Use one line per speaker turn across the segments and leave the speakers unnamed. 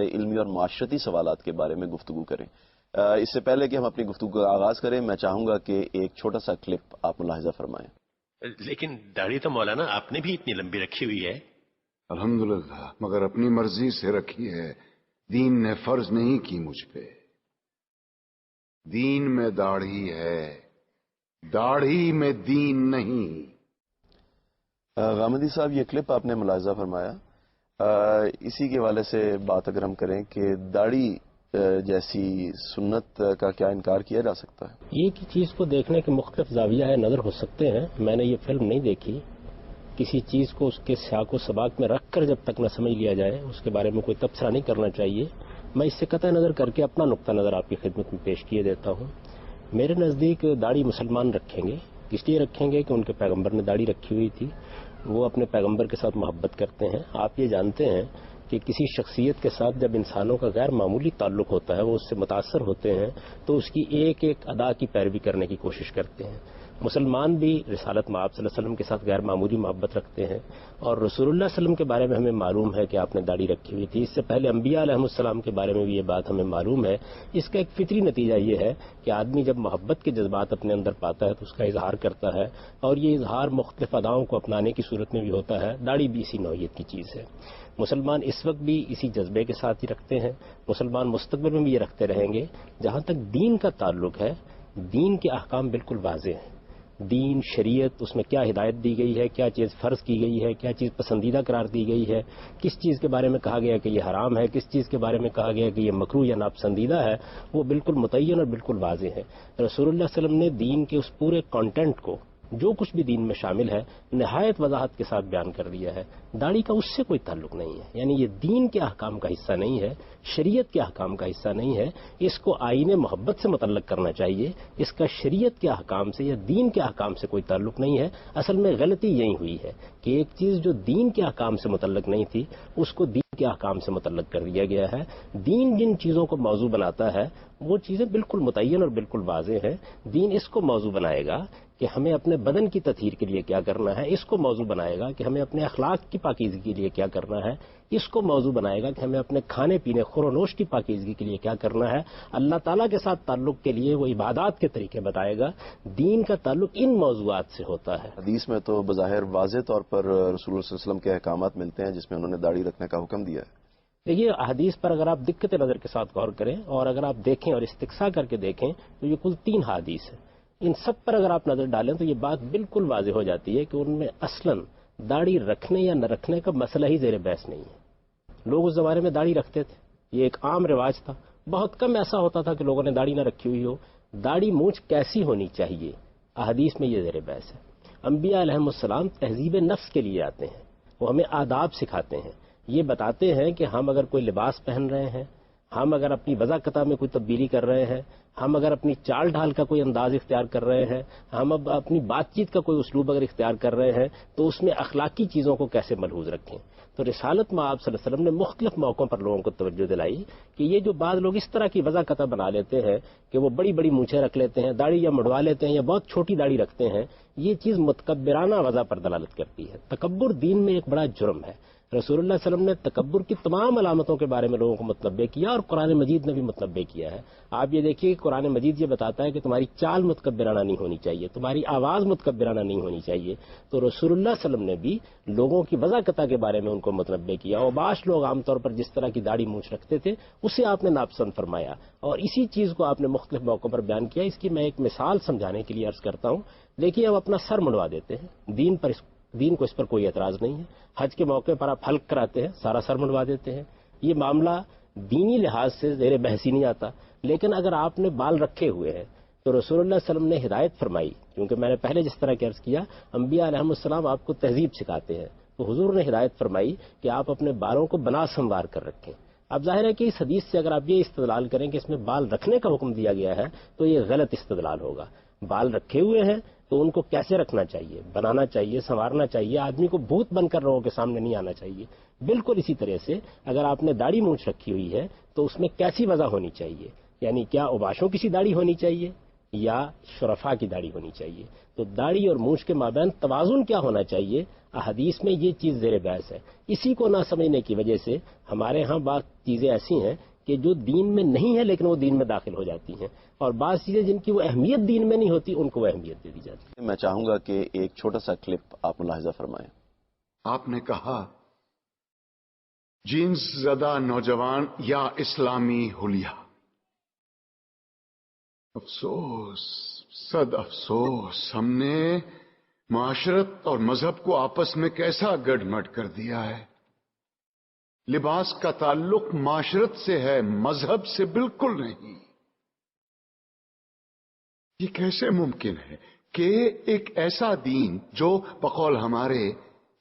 علمی اور معاشرتی سوالات کے بارے میں گفتگو کریں. اس سے پہلے کہ ہم اپنی گفتگو کا آغاز کریں، میں چاہوں گا کہ ایک چھوٹا سا کلپ آپ ملاحظہ فرمائیں.
لیکن داڑھی تو مولانا آپ نے بھی اتنی لمبی رکھی ہوئی ہے.
الحمدللہ، مگر اپنی مرضی سے رکھی ہے. دین نے فرض نہیں کی مجھ پہ. دین میں داڑھی ہے، داڑھی میں دین نہیں.
غامدی صاحب، یہ کلپ آپ نے ملاحظہ فرمایا. اسی کے حوالے سے بات اگر ہم کریں کہ داڑھی جیسی سنت کا کیا انکار کیا جا سکتا ہے؟
ایک ہی چیز کو دیکھنے کے مختلف زاویہ نظر ہو سکتے ہیں. میں نے یہ فلم نہیں دیکھی. کسی چیز کو اس کے سیاق و سباق میں رکھ کر جب تک نہ سمجھ لیا جائے اس کے بارے میں کوئی تبصرہ نہیں کرنا چاہیے. میں اس سے قطع نظر کر کے اپنا نقطہ نظر آپ کی خدمت میں پیش کیے دیتا ہوں. میرے نزدیک داڑھی مسلمان رکھیں گے، اس لیے رکھیں گے کہ ان کے پیغمبر نے داڑھی رکھی ہوئی تھی. وہ اپنے پیغمبر کے ساتھ محبت کرتے ہیں. آپ یہ جانتے ہیں کہ کسی شخصیت کے ساتھ جب انسانوں کا غیر معمولی تعلق ہوتا ہے، وہ اس سے متاثر ہوتے ہیں تو اس کی ایک ایک ادا کی پیروی کرنے کی کوشش کرتے ہیں. مسلمان بھی رسالت مآب صلی اللہ علیہ وسلم کے ساتھ غیر معمولی محبت رکھتے ہیں، اور رسول اللہ صلی اللہ علیہ وسلم کے بارے میں ہمیں معلوم ہے کہ آپ نے داڑھی رکھی ہوئی تھی. اس سے پہلے انبیاء علیہ السلام کے بارے میں بھی یہ بات ہمیں معلوم ہے. اس کا ایک فطری نتیجہ یہ ہے کہ آدمی جب محبت کے جذبات اپنے اندر پاتا ہے تو اس کا اظہار کرتا ہے، اور یہ اظہار مختلف اداؤں کو اپنانے کی صورت میں بھی ہوتا ہے. داڑھی بھی اسی نوعیت کی چیز ہے. مسلمان اس وقت بھی اسی جذبے کے ساتھ ہی رکھتے ہیں. مسلمان مستقبل میں بھی یہ رکھتے رہیں گے. جہاں تک دین کا تعلق ہے، دین کے احکام بالکل واضح ہیں. دین، شریعت، اس میں کیا ہدایت دی گئی ہے، کیا چیز فرض کی گئی ہے، کیا چیز پسندیدہ قرار دی گئی ہے، کس چیز کے بارے میں کہا گیا کہ یہ حرام ہے، کس چیز کے بارے میں کہا گیا کہ یہ مکروہ یا ناپسندیدہ ہے، وہ بالکل متعین اور بالکل واضح ہے. رسول اللہ صلی اللہ علیہ وسلم نے دین کے اس پورے کانٹینٹ کو، جو کچھ بھی دین میں شامل ہے، نہایت وضاحت کے ساتھ بیان کر دیا ہے. داڑھی کا اس سے کوئی تعلق نہیں ہے. یعنی یہ دین کے احکام کا حصہ نہیں ہے، شریعت کے احکام کا حصہ نہیں ہے. اس کو آئین محبت سے متعلق کرنا چاہیے. اس کا شریعت کے احکام سے یا دین کے احکام سے کوئی تعلق نہیں ہے. اصل میں غلطی یہی ہوئی ہے کہ ایک چیز جو دین کے احکام سے متعلق نہیں تھی اس کو دین کے احکام سے متعلق کر دیا گیا ہے. دین جن چیزوں کو موضوع بناتا ہے وہ چیزیں بالکل متعین اور بالکل واضح ہیں. دین اس کو موضوع بنائے گا کہ ہمیں اپنے بدن کی تطہیر کے لیے کیا کرنا ہے، اس کو موضوع بنائے گا کہ ہمیں اپنے اخلاق کی پاکیزگی کے لیے کیا کرنا ہے، اس کو موضوع بنائے گا کہ ہمیں اپنے کھانے پینے، خور و نوش کی پاکیزگی کے لیے کیا کرنا ہے. اللہ تعالیٰ کے ساتھ تعلق کے لیے وہ عبادات کے طریقے بتائے گا. دین کا تعلق ان موضوعات سے ہوتا ہے.
حدیث میں تو بظاہر واضح طور پر رسول اللہ صلی اللہ علیہ وسلم کے احکامات ملتے ہیں جس میں انہوں نے داڑھی رکھنے کا حکم دیا ہے.
دیکھیے، حدیث پر اگر آپ دقت نظر کے ساتھ غور کریں اور اگر آپ دیکھیں اور استقصاء کر کے دیکھیں تو یہ کل 3 حدیث ہیں. ان سب پر اگر آپ نظر ڈالیں تو یہ بات بالکل واضح ہو جاتی ہے کہ ان میں اصلاً داڑھی رکھنے یا نہ رکھنے کا مسئلہ ہی زیر بحث نہیں ہے. لوگ اس زمانے میں داڑھی رکھتے تھے، یہ ایک عام رواج تھا. بہت کم ایسا ہوتا تھا کہ لوگوں نے داڑھی نہ رکھی ہوئی ہو. داڑھی مونچھ کیسی ہونی چاہیے، احادیث میں یہ زیر بحث ہے. انبیاء علیہم السلام تہذیب نفس کے لیے آتے ہیں. وہ ہمیں آداب سکھاتے ہیں. یہ بتاتے ہیں کہ ہم اگر کوئی لباس پہن رہے ہیں، ہم اگر اپنی وضاقتہ میں کوئی تبدیلی کر رہے ہیں، ہم اگر اپنی چال ڈھال کا کوئی انداز اختیار کر رہے ہیں، ہم اب اپنی بات چیت کا کوئی اسلوب اگر اختیار کر رہے ہیں تو اس میں اخلاقی چیزوں کو کیسے ملحوظ رکھیں. تو رسالت مآب صلی اللہ علیہ وسلم نے مختلف موقعوں پر لوگوں کو توجہ دلائی کہ یہ جو بعض لوگ اس طرح کی وضاقتہ بنا لیتے ہیں کہ وہ بڑی بڑی مونچھیں رکھ لیتے ہیں، داڑھی یا مڑوا لیتے ہیں یا بہت چھوٹی داڑھی رکھتے ہیں، یہ چیز متکبرانہ وضع پر دلالت کرتی ہے. تکبر دین میں ایک بڑا جرم ہے. رسول اللہ صلی اللہ علیہ وسلم نے تکبر کی تمام علامتوں کے بارے میں لوگوں کو متنبہ کیا اور قرآن مجید نے بھی متنبہ کیا ہے. آپ یہ دیکھیے کہ قرآن مجید یہ بتاتا ہے کہ تمہاری چال متکبرانہ نہیں ہونی چاہیے، تمہاری آواز متکبرانہ نہیں ہونی چاہیے. تو رسول اللہ صلی اللہ علیہ وسلم نے بھی لوگوں کی وضاقتہ کے بارے میں ان کو متنبہ کیا. اور بعض لوگ عام طور پر جس طرح کی داڑھی مونچھ رکھتے تھے اسے آپ نے ناپسند فرمایا اور اسی چیز کو آپ نے مختلف موقعوں پر بیان کیا. اس کی میں ایک مثال سمجھانے کے لیے عرض کرتا ہوں. دیکھیے، ہم اپنا سر منڈوا دیتے ہیں، دین کو اس پر کوئی اعتراض نہیں ہے. حج کے موقع پر آپ حلق کراتے ہیں، سارا سر منڈوا دیتے ہیں. یہ معاملہ دینی لحاظ سے زیر بحث ہی نہیں آتا. لیکن اگر آپ نے بال رکھے ہوئے ہیں تو رسول اللہ صلی اللہ علیہ وسلم نے ہدایت فرمائی، کیونکہ میں نے پہلے جس طرح کی عرض کیا انبیاء علیہم السلام آپ کو تہذیب سکھاتے ہیں، تو حضور نے ہدایت فرمائی کہ آپ اپنے بالوں کو بنا سنوار کر رکھیں. اب ظاہر ہے کہ اس حدیث سے اگر آپ یہ استدلال کریں کہ اس میں بال رکھنے کا حکم دیا گیا ہے تو یہ غلط استدلال ہوگا. بال رکھے ہوئے ہیں تو ان کو کیسے رکھنا چاہیے، بنانا چاہیے، سنوارنا چاہیے. آدمی کو بھوت بن کر لوگوں کے سامنے نہیں آنا چاہیے. بالکل اسی طرح سے اگر آپ نے داڑھی مونچھ رکھی ہوئی ہے تو اس میں کیسی وضع ہونی چاہیے، یعنی کیا اوباشوں کی سی داڑھی ہونی چاہیے یا شرفا کی داڑھی ہونی چاہیے. تو داڑھی اور مونچھ کے مابین توازن کیا ہونا چاہیے، احادیث میں یہ چیز زیر بحث ہے. اسی کو نہ سمجھنے کی وجہ سے ہمارے ہاں بعض چیزیں ایسی ہیں کہ جو دین میں نہیں ہے لیکن وہ دین میں داخل ہو جاتی ہیں، اور بعض چیزیں جن کی وہ اہمیت دین میں نہیں ہوتی ان کو وہ اہمیت دے دی جاتی ہے.
میں چاہوں گا کہ ایک چھوٹا سا کلپ آپ ملاحظہ فرمائیں.
آپ نے کہا جینز زدہ نوجوان یا اسلامی حلیہ. افسوس، صد افسوس، ہم نے معاشرت اور مذہب کو آپس میں کیسا گڑمٹ کر دیا ہے. لباس کا تعلق معاشرت سے ہے، مذہب سے بالکل نہیں. یہ کیسے ممکن ہے کہ ایک ایسا دین جو بقول ہمارے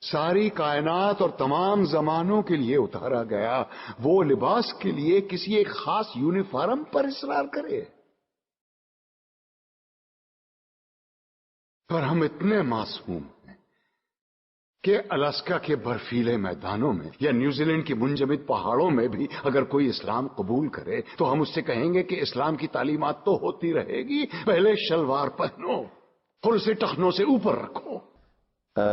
ساری کائنات اور تمام زمانوں کے لیے اتارا گیا، وہ لباس کے لیے کسی ایک خاص یونیفارم پر اصرار کرے؟ پر ہم اتنے معصوم ہیں کہ الاسکا کے برفیلے میدانوں میں یا نیوزی لینڈ کی منجمد پہاڑوں میں بھی اگر کوئی اسلام قبول کرے تو ہم اس سے کہیں گے کہ اسلام کی تعلیمات تو ہوتی رہے گی، پہلے شلوار پہنو اور اسے ٹخنوں سے اوپر رکھو.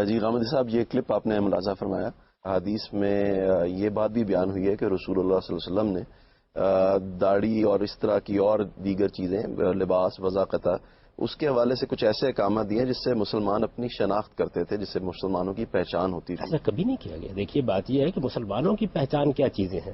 جی غامدی صاحب، یہ کلپ آپ نے ملاحظہ فرمایا. حدیث میں یہ بات بھی بیان ہوئی ہے کہ رسول اللہ صلی اللہ علیہ وسلم نے داڑھی اور اس طرح کی اور دیگر چیزیں، لباس، وضاقتہ، اس کے حوالے سے کچھ ایسے احکامات دیے جس سے مسلمان اپنی شناخت کرتے تھے، جس سے مسلمانوں کی پہچان ہوتی تھی.
ایسا کبھی نہیں کیا گیا. دیکھیے بات یہ ہے کہ مسلمانوں کی پہچان کیا چیزیں ہیں.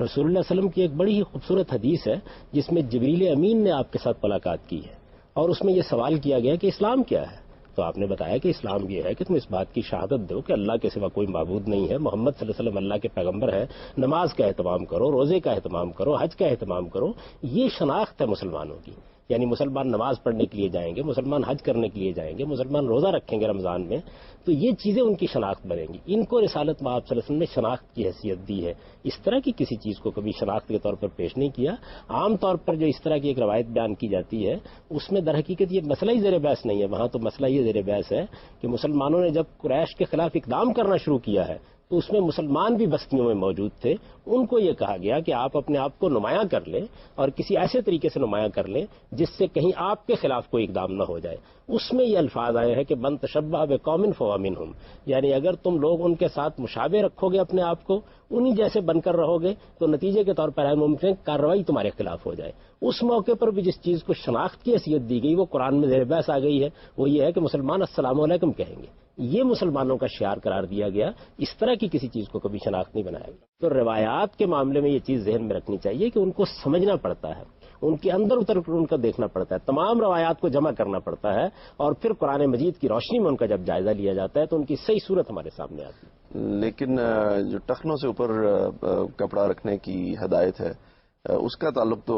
رسول اللہ علیہ وسلم کی ایک بڑی ہی خوبصورت حدیث ہے جس میں جبریل امین نے آپ کے ساتھ ملاقات کی ہے، اور اس میں یہ سوال کیا گیا کہ اسلام کیا ہے. تو آپ نے بتایا کہ اسلام یہ ہے کہ تم اس بات کی شہادت دو کہ اللہ کے سوا کوئی معبود نہیں ہے، محمد صلی اللہ علیہ وسلم اللہ کے پیغمبر ہے، نماز کا اہتمام کرو، روزے کا اہتمام کرو، حج کا اہتمام کرو. یہ شناخت ہے مسلمانوں کی. یعنی مسلمان نماز پڑھنے کے لیے جائیں گے، مسلمان حج کرنے کے لیے جائیں گے، مسلمان روزہ رکھیں گے رمضان میں، تو یہ چیزیں ان کی شناخت بنیں گی. ان کو رسالت میں آپ صلی اللہ علیہ وسلم نے شناخت کی حیثیت دی ہے. اس طرح کی کسی چیز کو کبھی شناخت کے طور پر پیش نہیں کیا. عام طور پر جو اس طرح کی ایک روایت بیان کی جاتی ہے اس میں در حقیقت یہ مسئلہ ہی زیر بحث نہیں ہے. وہاں تو مسئلہ یہ زیر بحث ہے کہ مسلمانوں نے جب قریش کے خلاف اقدام کرنا شروع کیا ہے تو اس میں مسلمان بھی بستیوں میں موجود تھے. ان کو یہ کہا گیا کہ آپ اپنے آپ کو نمایاں کر لیں اور کسی ایسے طریقے سے نمایاں کر لیں جس سے کہیں آپ کے خلاف کوئی اقدام نہ ہو جائے. اس میں یہ الفاظ آئے ہیں کہ من تشبہ بقوم فہو منہم، یعنی اگر تم لوگ ان کے ساتھ مشابہ رکھو گے اپنے آپ کو، انہی جیسے بن کر رہو گے تو نتیجے کے طور پر ہے ممکن کارروائی تمہارے خلاف ہو جائے. اس موقع پر بھی جس چیز کو شناخت کی حیثیت دی گئی وہ قرآن میں زیر بحث آ گئی ہے. وہ یہ ہے کہ مسلمان السلام علیکم کہیں گے. یہ مسلمانوں کا شعار قرار دیا گیا. اس طرح کی کسی چیز کو کبھی شناخت نہیں بنایا گیا. تو روایات کے معاملے میں یہ چیز ذہن میں رکھنی چاہیے کہ ان کو سمجھنا پڑتا ہے، ان کے اندر اتر کر ان کا دیکھنا پڑتا ہے، تمام روایات کو جمع کرنا پڑتا ہے، اور پھر قرآن مجید کی روشنی میں ان کا جب جائزہ لیا جاتا ہے تو ان کی صحیح صورت ہمارے سامنے آتی ہے.
لیکن جو ٹخنوں سے اوپر کپڑا رکھنے کی ہدایت ہے اس کا تعلق تو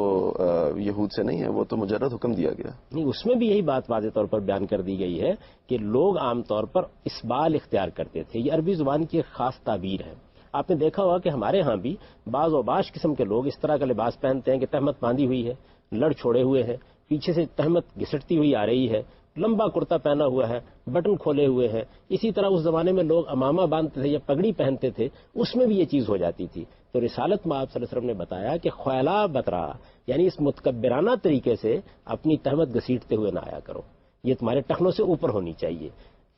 یہود سے نہیں ہے، وہ تو مجرد حکم دیا گیا.
نہیں، اس میں بھی یہی بات واضح طور پر بیان کر دی گئی ہے کہ لوگ عام طور پر اسبال اختیار کرتے تھے. یہ عربی زبان کی ایک خاص تعبیر ہے. آپ نے دیکھا ہوگا کہ ہمارے ہاں بھی بعض اوباش قسم کے لوگ اس طرح کا لباس پہنتے ہیں کہ تہمت باندھی ہوئی ہے، لڑ چھوڑے ہوئے ہیں، پیچھے سے تہمت گھسٹتی ہوئی آ رہی ہے، لمبا کرتا پہنا ہوا ہے، بٹن کھولے ہوئے ہیں. اسی طرح اس زمانے میں لوگ امامہ باندھتے تھے یا پگڑی پہنتے تھے، اس میں بھی یہ چیز ہو جاتی تھی. تو رسالت میں آپ صلی اللہ علیہ وسلم نے بتایا کہ خیلا بترا، یعنی اس متکبرانہ طریقے سے اپنی تہمت گھسیٹتے ہوئے نہ آیا کرو، یہ تمہارے ٹخنوں سے اوپر ہونی چاہیے.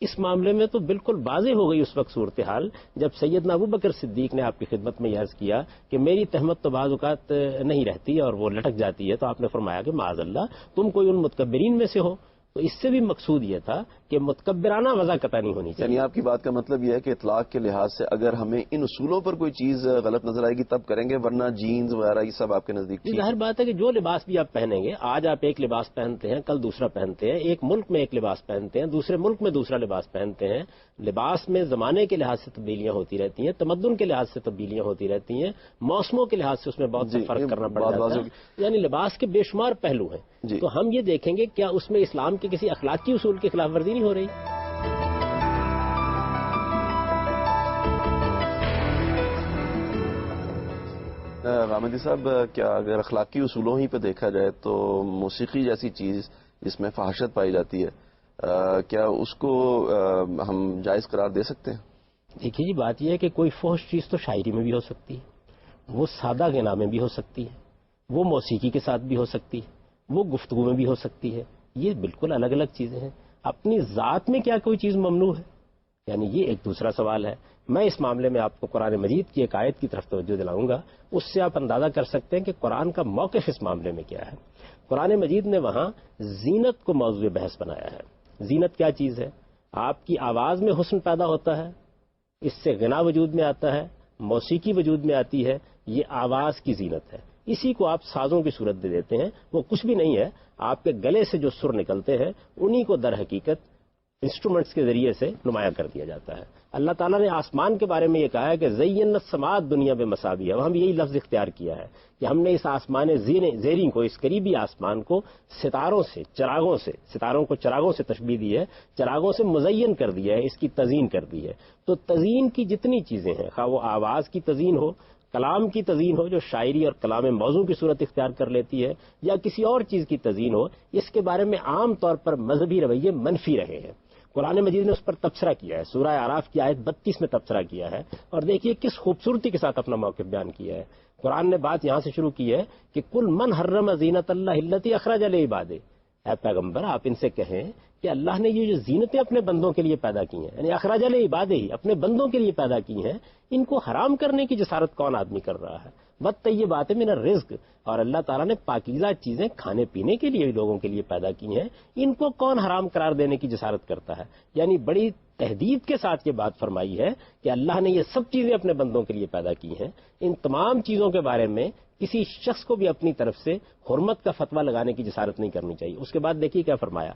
اس معاملے میں تو بالکل واضح ہو گئی اس وقت صورتحال جب سیدنا ابوبکر صدیق نے آپ کی خدمت میں یہ عرض کیا کہ میری تہمت تو بعض اوقات نہیں رہتی اور وہ لٹک جاتی ہے. تو آپ نے فرمایا کہ معاذ اللہ تم کوئی ان متکبرین میں سے ہو. تو اس سے بھی مقصود یہ تھا کہ متکبرانہ وضاحت نہیں ہونی چاہیے.
یعنی آپ کی بات کا مطلب یہ ہے کہ اطلاق کے لحاظ سے اگر ہمیں ان اصولوں پر کوئی چیز غلط نظر آئے گی تب کریں گے، ورنہ جینز وغیرہ یہ سب آپ کے نزدیک ٹھیک ہے؟
ظاہر بات ہے کہ جو لباس بھی آپ پہنیں گے، آج آپ ایک لباس پہنتے ہیں، کل دوسرا پہنتے ہیں، ایک ملک میں ایک لباس پہنتے ہیں، دوسرے ملک میں دوسرا لباس پہنتے ہیں. لباس میں زمانے کے لحاظ سے تبدیلیاں ہوتی رہتی ہیں، تمدن کے لحاظ سے تبدیلیاں ہوتی رہتی ہیں، موسموں کے لحاظ سے اس میں بہت فرق کرنا پڑ جاتا ہے. یعنی لباس کے بے شمار پہلو ہیں. تو ہم یہ دیکھیں گے کیا اس میں اسلام کے کسی اخلاقی اصول کی خلاف ورزی نہیں ہو رہی.
غامدی صاحب، کیا اگر اخلاقی اصولوں ہی پہ دیکھا جائے تو موسیقی جیسی چیز جس میں فحاشت پائی جاتی ہے، کیا اس کو ہم جائز قرار دے سکتے ہیں؟
دیکھیے جی، بات یہ ہے کہ کوئی فحش چیز تو شاعری میں بھی ہو سکتی ہے، وہ سادہ غنا میں بھی ہو سکتی ہے، وہ موسیقی کے ساتھ بھی ہو سکتی ہے. وہ گفتگو میں بھی ہو سکتی ہے. یہ بالکل الگ الگ چیزیں ہیں. اپنی ذات میں کیا کوئی چیز ممنوع ہے؟ یعنی یہ ایک دوسرا سوال ہے. میں اس معاملے میں آپ کو قرآن مجید کی ایک آیت کی طرف توجہ دلاؤں گا. اس سے آپ اندازہ کر سکتے ہیں کہ قرآن کا موقف اس معاملے میں کیا ہے. قرآن مجید نے وہاں زینت کو موضوع بحث بنایا ہے. زینت کیا چیز ہے؟ آپ کی آواز میں حسن پیدا ہوتا ہے، اس سے غنا وجود میں آتا ہے، موسیقی وجود میں آتی ہے. یہ آواز کی زینت ہے. اسی کو آپ سازوں کی صورت دے دیتے ہیں. وہ کچھ بھی نہیں ہے، آپ کے گلے سے جو سر نکلتے ہیں انہی کو در حقیقت انسٹرومنٹس کے ذریعے سے نمایاں کر دیا جاتا ہے. اللہ تعالیٰ نے آسمان کے بارے میں یہ کہا ہے کہ زینت السماء دنیا بے مصابیح. وہاں بھی یہی لفظ اختیار کیا ہے کہ ہم نے اس آسمان زیریں کو، اس قریبی آسمان کو ستاروں سے، چراغوں سے، ستاروں کو چراغوں سے تشبیہ دی ہے، چراغوں سے مزین کر دیا ہے، اس کی تزئین کر دی ہے. تو تزئین کی جتنی چیزیں ہیں، خواہ وہ آواز کی تزئین ہو، کلام کی تزئین ہو جو شاعری اور کلام موضوع کی صورت اختیار کر لیتی ہے، یا کسی اور چیز کی تزئین ہو، اس کے بارے میں عام طور پر مذہبی رویے منفی رہے ہیں. قرآن مجید نے اس پر تبصرہ کیا ہے. سورہ اعراف کی آیت 32 میں تبصرہ کیا ہے. اور دیکھیے کس خوبصورتی کے ساتھ اپنا موقف بیان کیا ہے. قرآن نے بات یہاں سے شروع کی ہے کہ کل من حرم زینت اللہ التی اخرج لعبادہ. اے پیغمبر آپ ان سے کہیں کہ اللہ نے یہ جو زینتیں اپنے بندوں کے لیے پیدا کی ہیں، یعنی اخرج لعبادہ ہی اپنے بندوں کے لیے پیدا کی ہیں، ان کو حرام کرنے کی جسارت کون آدمی کر رہا ہے؟ والطیبات من الرزق. اور اللہ تعالیٰ نے پاکیزہ چیزیں کھانے پینے کے لیے بھی لوگوں کے لیے پیدا کی ہیں، ان کو کون حرام قرار دینے کی جسارت کرتا ہے؟ یعنی بڑی تہدید کے ساتھ یہ بات فرمائی ہے کہ اللہ نے یہ سب چیزیں اپنے بندوں کے لیے پیدا کی ہیں. ان تمام چیزوں کے بارے میں کسی شخص کو بھی اپنی طرف سے حرمت کا فتویٰ لگانے کی جسارت نہیں کرنی چاہیے. اس کے بعد دیکھیے کیا فرمایا.